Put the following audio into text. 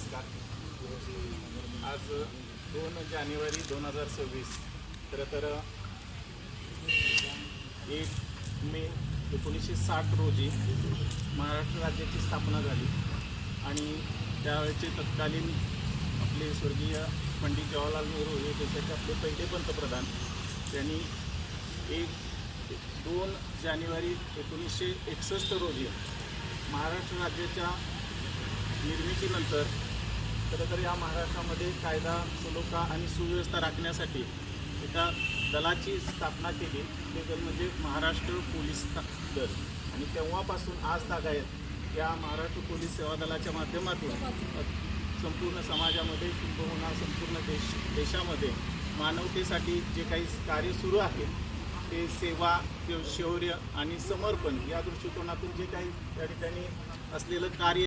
नमस्कार. आज 2 जानेवारी 2026 खरं तर 1 मे 1960 रोजी महाराष्ट्र राज्याची स्थापना झाली आणि त्यावेळेचे तत्कालीन आपले स्वर्गीय पंडित जवाहरलाल नेहरू हे देशाचे आपले पहिले पंतप्रधान. त्यांनी 2 जानेवारी 1961 रोजी महाराष्ट्र राज्याच्या निर्मितीनंतर खरं तर या महाराष्ट्रामध्ये कायदा सुलोका आणि सुव्यवस्था राखण्यासाठी एका दलाची स्थापना केली. ते दल म्हणजे महाराष्ट्र पोलीस दल. आणि तेव्हापासून आज तागायत या महाराष्ट्र पोलीस सेवा दलाच्या माध्यमातून संपूर्ण समाजामध्ये किंबहुना संपूर्ण देशामध्ये मानवतेसाठी जे काही कार्य सुरू आहे ते सेवा, शौर्य आणि समर्पण या दृष्टिकोनातून जे काही त्या ठिकाणी असलेलं कार्य